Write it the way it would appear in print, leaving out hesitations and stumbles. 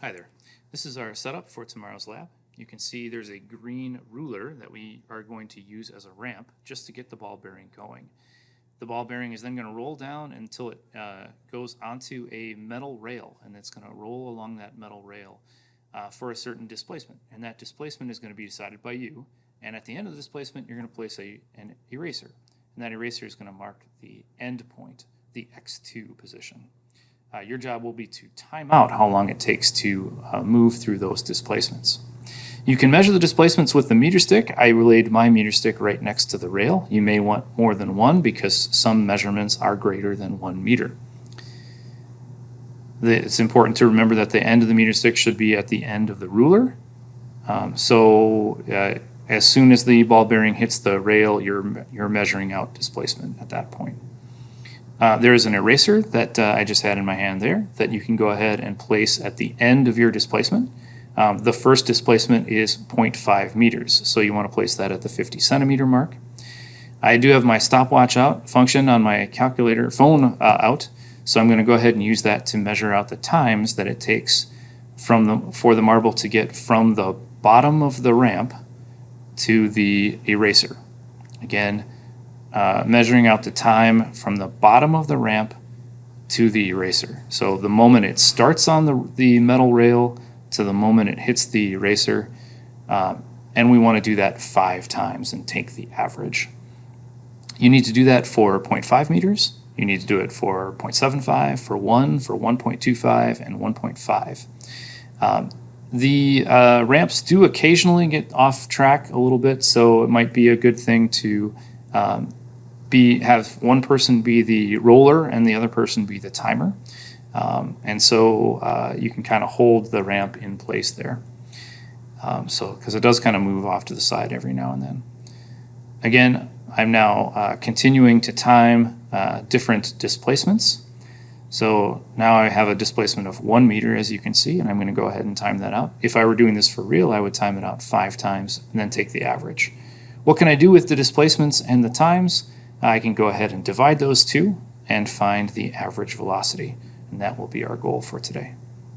Hi there. This is our setup for tomorrow's lab. You can see there's a green ruler that we are going to use as a ramp just to get the ball bearing going. The ball bearing is then going to roll down until it goes onto a metal rail, and it's going to roll along that metal rail for a certain displacement. And that displacement is going to be decided by you. And at the end of the displacement, you're going to place an eraser. And that eraser is going to mark the end point, the X2 position. Your job will be to time out how long it takes to move through those displacements. You can measure the displacements with the meter stick. I laid my meter stick right next to the rail. You may want more than one because some measurements are greater than 1 meter. It's important to remember that the end of the meter stick should be at the end of the ruler. As soon as the ball bearing hits the rail, you're measuring out displacement at that point. There is an eraser that I just had in my hand there that you can go ahead and place at the end of your displacement. The first displacement is 0.5 meters, so you want to place that at the 50 centimeter mark. I do have my stopwatch out function on my calculator phone out, so I'm going to go ahead and use that to measure out the times that it takes for the marble to get from the bottom of the ramp to the eraser. Again, measuring out the time from the bottom of the ramp to the eraser. So the moment it starts on the metal rail to the moment it hits the eraser, and we want to do that 5 times and take the average. You need to do that for 0.5 meters. You need to do it for 0.75, for 1, for 1.25, and 1.5. The ramps do occasionally get off track a little bit, so it might be a good thing to have one person be the roller and the other person be the timer. You can kind of hold the ramp in place there. Because it does kind of move off to the side every now and then. Again, I'm now continuing to time different displacements. So now I have a displacement of 1 meter, as you can see, and I'm going to go ahead and time that out. If I were doing this for real, I would time it out 5 times and then take the average. What can I do with the displacements and the times? I can go ahead and divide those two and find the average velocity, and that will be our goal for today.